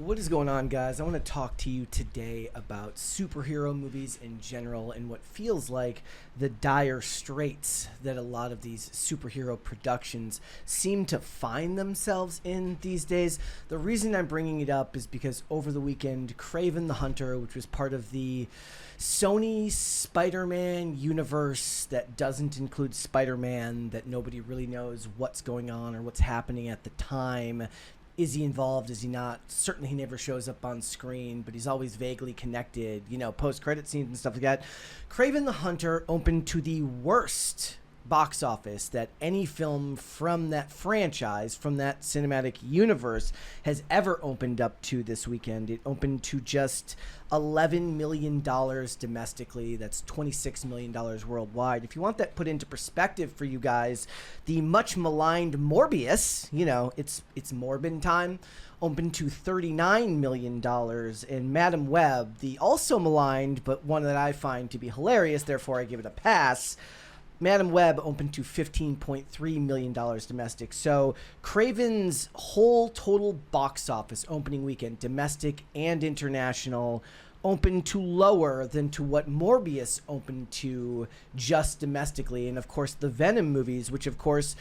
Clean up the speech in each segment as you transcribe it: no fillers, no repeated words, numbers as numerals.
What is going on, guys? I want to talk to you today about superhero movies in general and what feels like the dire straits that a lot of these superhero productions seem to find themselves in these days. The reason I'm bringing it up is because over the weekend, Kraven the Hunter, which was part of the Sony SpiderMan universe that doesn't include Spider-Man, that nobody really knows what's going on or what's happening at the time. Is he involved? Is he not? Certainly he never shows up on screen, but he's always vaguely connected, post-credit scenes and stuff like that. Kraven the Hunter opened to the worst box office that any film from that franchise, from that cinematic universe, has ever opened up to this weekend. It opened to just $11 million domestically. That's $26 million worldwide. If you want that put into perspective for you guys, the much maligned Morbius, it's Morbin time, opened to $39 million. And Madam Web, the also maligned, but one that I find to be hilarious, therefore I give it a pass, Madam Web opened to $15.3 million domestic. So Kraven's whole total box office opening weekend, domestic and international, opened to lower than to what Morbius opened to just domestically. And of course the Venom movies, which of course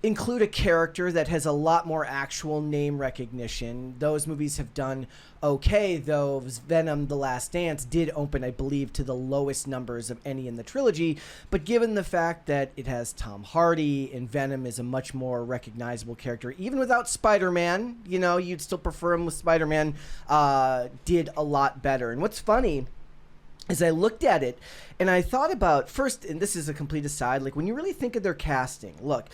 include a character that has a lot more actual name recognition. Those movies have done okay, though Venom The Last Dance did open, I believe, to the lowest numbers of any in the trilogy. But given the fact that it has Tom Hardy and Venom is a much more recognizable character, even without Spider-Man, you'd still prefer him with Spider-Man, did a lot better. And what's funny is I looked at it and I thought about, first, and this is a complete aside, like when you really think of their casting, look,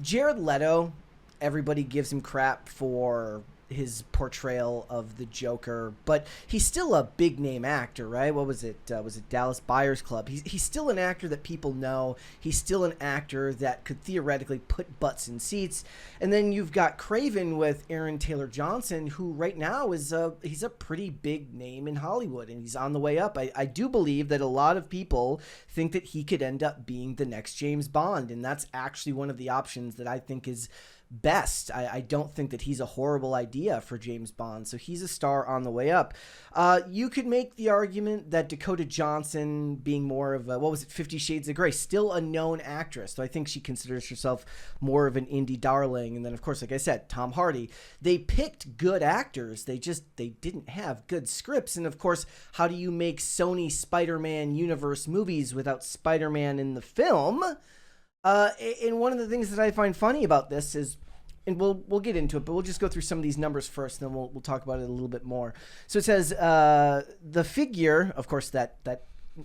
Jared Leto, everybody gives him crap for his portrayal of the Joker, but he's still a big name actor, right? What was it? Was it Dallas Buyers Club? He's still an actor that people know. He's still an actor that could theoretically put butts in seats. And then you've got Kraven with Aaron Taylor Johnson, who right now he's a pretty big name in Hollywood, and he's on the way up. I do believe that a lot of people think that he could end up being the next James Bond, and that's actually one of the options that I think is best. I don't think that he's a horrible idea for James Bond, so he's a star on the way up. You could make the argument that Dakota Johnson, being more of a, 50 Shades of Grey, still a known actress, so I think she considers herself more of an indie darling. And then, of course, like I said, Tom Hardy. They picked good actors, they didn't have good scripts. And of course, how do you make Sony Spider-Man universe movies without Spider-Man in the film? And one of the things that I find funny about this is, and we'll get into it, but we'll just go through some of these numbers first, and then we'll talk about it a little bit more. So it says the figure, of course, that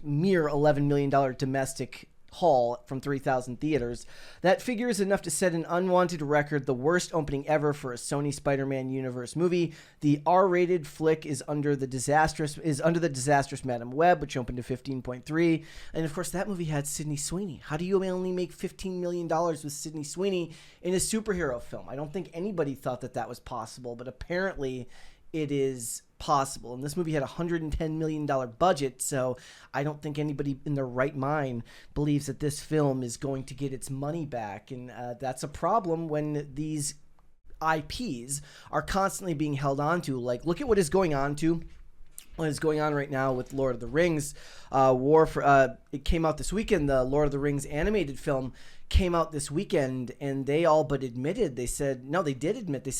mere $11 million domestic haul from 3,000 theaters, that figure is enough to set an unwanted record, the worst opening ever for a Sony Spider-Man universe movie. The R-rated flick is under the disastrous Madam Web, which opened to 15.3, and of course that movie had Sydney Sweeney. How do you only make $15 million with Sydney Sweeney in a superhero film? I don't think anybody thought that was possible, but apparently it is possible. And this movie had a $110 million budget, so I don't think anybody in their right mind believes that this film is going to get its money back. And that's a problem when these IPs are constantly being held on to. Like, look at what is going on right now with Lord of the Rings. It came out this weekend. The Lord of the Rings animated film came out this weekend, and they all but admitted, they said,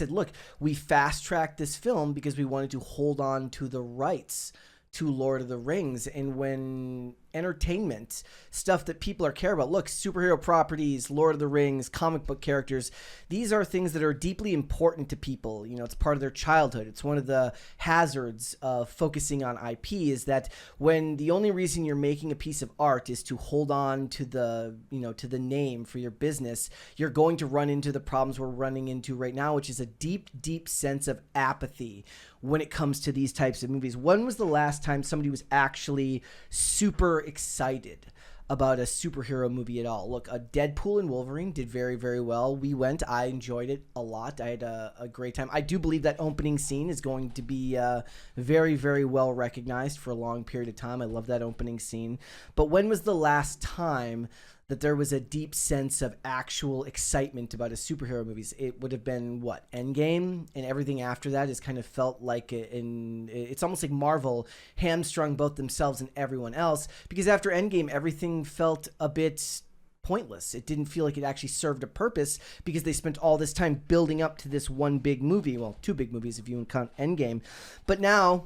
look, we fast-tracked this film because we wanted to hold on to the rights to Lord of the Rings. And when entertainment, stuff that people are care about, look, superhero properties, Lord of the Rings, comic book characters, these are things that are deeply important to people. It's part of their childhood. It's one of the hazards of focusing on IP, is that when the only reason you're making a piece of art is to hold on to the name for your business, you're going to run into the problems we're running into right now, which is a deep, deep sense of apathy when it comes to these types of movies. When was the last time somebody was actually super excited about a superhero movie at all? Look, Deadpool and Wolverine did very, very well. We went. I enjoyed it a lot. I had a great time. I do believe that opening scene is going to be very, very well recognized for a long period of time. I love that opening scene. But when was the last time that there was a deep sense of actual excitement about a superhero movies, it would have been what, Endgame, and everything after that has kind of felt like it's almost like Marvel hamstrung both themselves and everyone else, because after Endgame everything felt a bit pointless. It didn't feel like it actually served a purpose because they spent all this time building up to this one big movie, well, two big movies if you count Endgame. But now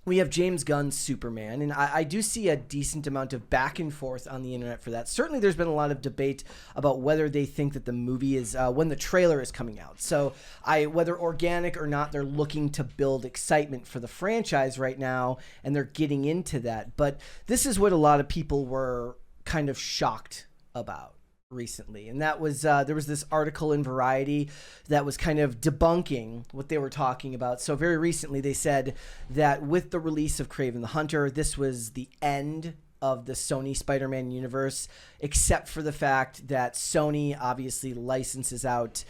we have James Gunn's Superman, and I do see a decent amount of back and forth on the internet for that. Certainly there's been a lot of debate about whether they think that the movie is, when the trailer is coming out. So whether organic or not, they're looking to build excitement for the franchise right now, and they're getting into that. But this is what a lot of people were kind of shocked about recently, and that was there was this article in Variety that was kind of debunking what they were talking about. So very recently they said that with the release of Kraven the Hunter, this was the end of the Sony Spider-Man universe, except for the fact that Sony obviously licenses out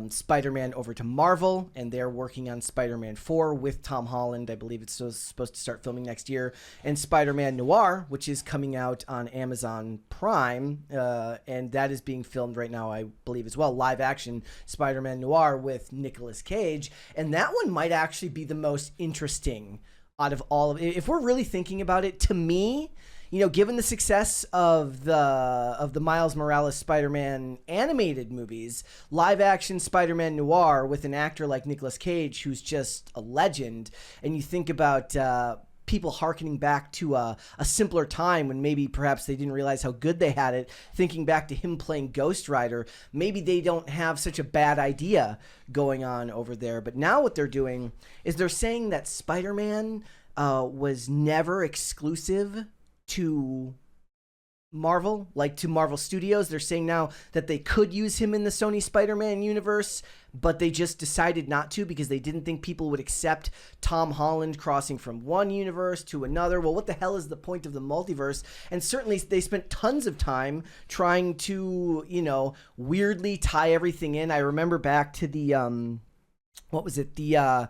Spider-Man over to Marvel, and they're working on Spider-Man 4 with Tom Holland. I believe it's supposed to start filming next year. And Spider-Man Noir, which is coming out on Amazon Prime, and that is being filmed right now, I believe, as well. Live action Spider-Man Noir with Nicolas Cage. And that one might actually be the most interesting out of all of it. If we're really thinking about it, to me, you know, given the success of the Miles Morales Spider-Man animated movies, live-action Spider-Man Noir with an actor like Nicolas Cage, who's just a legend, and you think about people hearkening back to a simpler time when maybe perhaps they didn't realize how good they had it, thinking back to him playing Ghost Rider, maybe they don't have such a bad idea going on over there. But now what they're doing is they're saying that Spider-Man was never exclusive to Marvel, like to Marvel Studios. They're saying now that they could use him in the Sony Spider-Man universe, but they just decided not to because they didn't think people would accept Tom Holland crossing from one universe to another. Well, what the hell is the point of the multiverse? And certainly they spent tons of time trying to, you know, weirdly tie everything in. I remember back to the what was it? The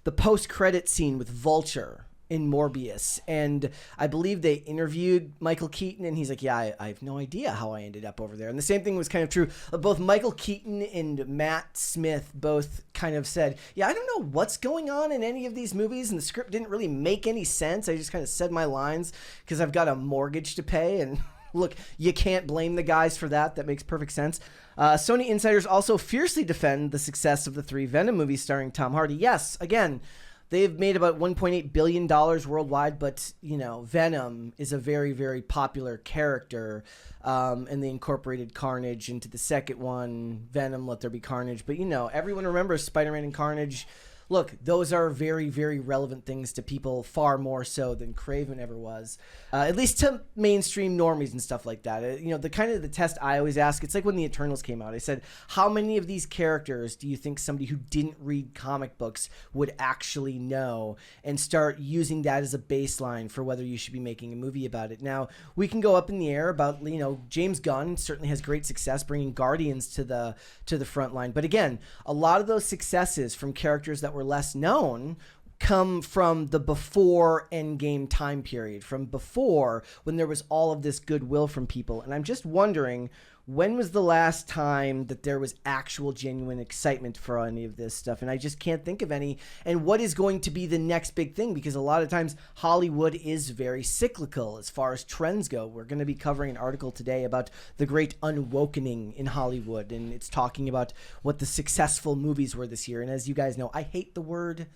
post-credit scene with Vulture in Morbius, and I believe they interviewed Michael Keaton, and he's like, yeah, I have no idea how I ended up over there. And the same thing was kind of true of both Michael Keaton and Matt Smith. Both kind of said, yeah, I don't know what's going on in any of these movies, and the script didn't really make any sense. I just kind of said my lines because I've got a mortgage to pay, and look, you can't blame the guys for that. That makes perfect sense. Sony insiders also fiercely defend the success of the 3 Venom movies starring Tom Hardy. Yes, again, they've made about $1.8 billion worldwide, but, you know, Venom is a very, very popular character, and they incorporated Carnage into the second one, Venom, Let There Be Carnage. But, you know, everyone remembers Spider-Man and Carnage. Look, those are very, very relevant things to people, far more so than Kraven ever was, at least to mainstream normies and stuff like that. You know, the kind of the test I always ask, it's like when the Eternals came out. I said, how many of these characters do you think somebody who didn't read comic books would actually know, and start using that as a baseline for whether you should be making a movie about it? Now, we can go up in the air about, you know, James Gunn certainly has great success bringing Guardians to the front line. But again, a lot of those successes from characters that were less known come from the before Endgame time period, from before when there was all of this goodwill from people. And I'm just wondering, when was the last time that there was actual genuine excitement for any of this stuff? And I just can't think of any. And what is going to be the next big thing? Because a lot of times Hollywood is very cyclical as far as trends go. We're going to be covering an article today about the great unwokening in Hollywood, and it's talking about what the successful movies were this year. And as you guys know, I hate the word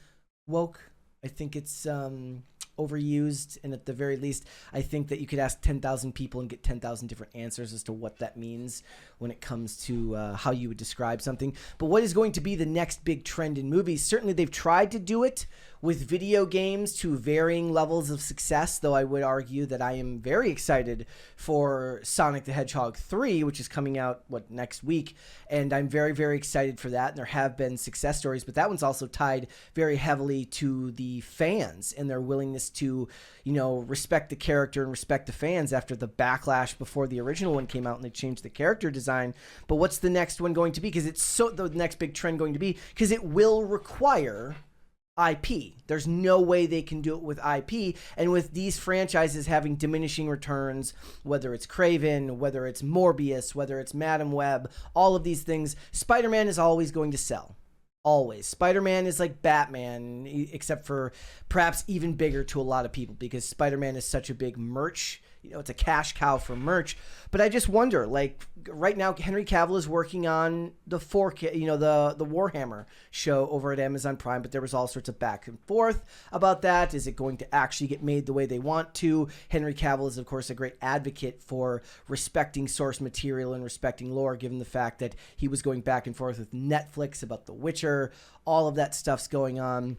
woke. I think it's overused, and at the very least, I think that you could ask 10,000 people and get 10,000 different answers as to what that means when it comes to how you would describe something. But what is going to be the next big trend in movies? Certainly they've tried to do it with video games to varying levels of success, though I would argue that I am very excited for Sonic the Hedgehog 3, which is coming out, next week, and I'm very, very excited for that, and there have been success stories, but that one's also tied very heavily to the fans and their willingness to, you know, respect the character and respect the fans after the backlash before the original one came out and they changed the character design. But what's the next one going to be? Because it's the next big trend going to be, because it will require IP. There's no way they can do it with IP. And with these franchises having diminishing returns, whether it's Kraven, whether it's Morbius, whether it's Madam Web, all of these things, Spider-Man is always going to sell. Always. Spider-Man is like Batman, except for perhaps even bigger to a lot of people, because Spider-Man is such a big merch. It's a cash cow for merch. But I just wonder, like, right now, Henry Cavill is working on the the Warhammer show over at Amazon Prime, but there was all sorts of back and forth about that. Is it going to actually get made the way they want to? Henry Cavill is, of course, a great advocate for respecting source material and respecting lore, given the fact that he was going back and forth with Netflix about The Witcher. All of that stuff's going on.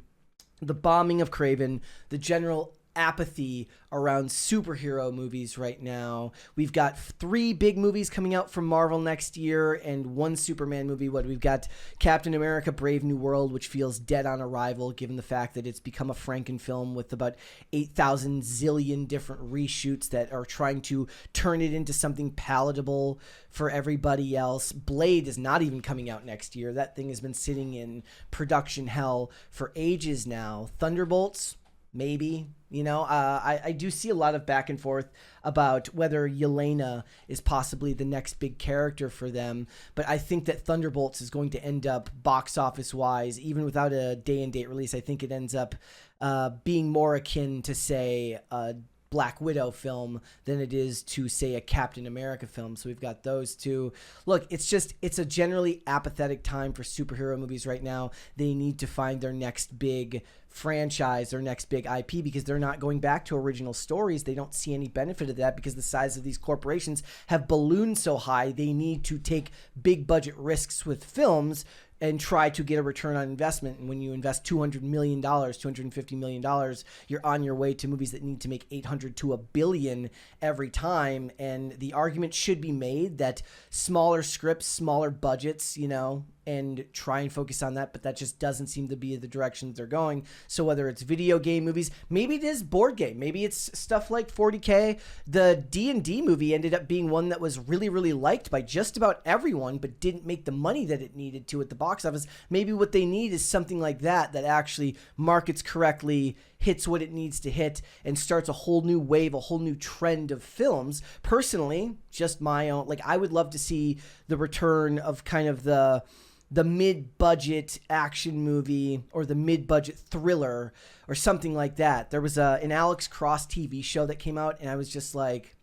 The bombing of Kraven, the general apathy around superhero movies right now. We've got 3 big movies coming out from Marvel next year and 1 Superman movie. We've got Captain America Brave New World, which feels dead on arrival given the fact that it's become a Frankenfilm with about 8,000 zillion different reshoots that are trying to turn it into something palatable for everybody else. Blade is not even coming out next year. That thing has been sitting in production hell for ages now. Thunderbolts, maybe. I do see a lot of back and forth about whether Yelena is possibly the next big character for them. But I think that Thunderbolts is going to end up box office wise, even without a day and date release. I think it ends up being more akin to, say, a Black Widow film than it is to, say, a Captain America film. So we've got those two. Look, it's a generally apathetic time for superhero movies right now. They need to find their next big franchise, their next big IP, because they're not going back to original stories. They don't see any benefit of that because the size of these corporations have ballooned so high. They need to take big budget risks with films and try to get a return on investment. And when you invest $200 million, $250 million, you're on your way to movies that need to make 800 to $1 billion every time. And the argument should be made that smaller scripts, smaller budgets, and try and focus on that, but that just doesn't seem to be the direction they're going. So whether it's video game movies, maybe it is board game, maybe it's stuff like 40K. The D&D movie ended up being one that was really, really liked by just about everyone, but didn't make the money that it needed to at the box office. Maybe what they need is something like that actually markets correctly, hits what it needs to hit, and starts a whole new wave, a whole new trend of films. Personally, just my own, I would love to see the return of kind of the mid-budget action movie or the mid-budget thriller or something like that. There was an Alex Cross TV show that came out, and I was just like,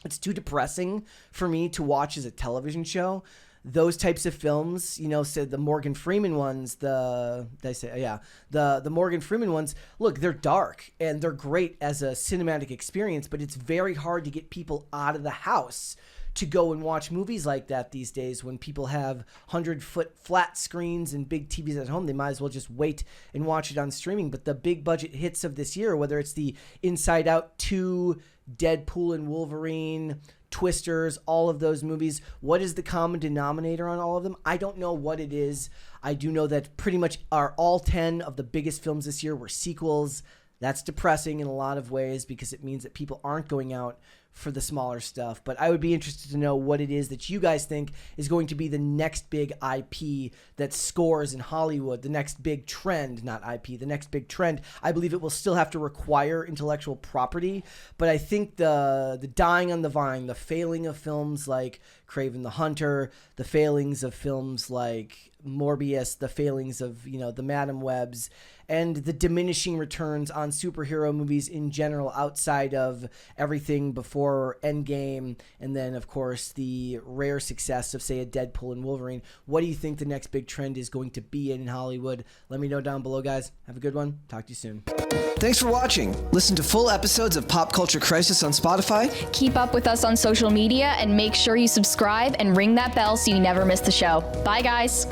it's too depressing for me to watch as a television show. Those types of films, said the Morgan Freeman ones, the Morgan Freeman ones, look, they're dark and they're great as a cinematic experience, but it's very hard to get people out of the house to go and watch movies like that these days. When people have 100-foot flat screens and big TVs at home, they might as well just wait and watch it on streaming. But the big budget hits of this year, whether it's the Inside Out 2, Deadpool and Wolverine, Twisters, all of those movies, what is the common denominator on all of them? I don't know what it is. I do know that pretty much all 10 of the biggest films this year were sequels. That's depressing in a lot of ways because it means that people aren't going out for the smaller stuff. But I would be interested to know what it is that you guys think is going to be the next big IP that scores in Hollywood, the next big trend, not IP, the next big trend. I believe it will still have to require intellectual property, but I think the dying on the vine, the failing of films like Kraven the Hunter, the failings of films like Morbius, the failings of, the Madam Webs, and the diminishing returns on superhero movies in general outside of everything before Endgame, and then, of course, the rare success of, say, a Deadpool and Wolverine. What do you think the next big trend is going to be in Hollywood? Let me know down below, guys. Have a good one. Talk to you soon. Thanks for watching. Listen to full episodes of Pop Culture Crisis on Spotify. Keep up with us on social media and make sure you subscribe and ring that bell so you never miss the show. Bye, guys.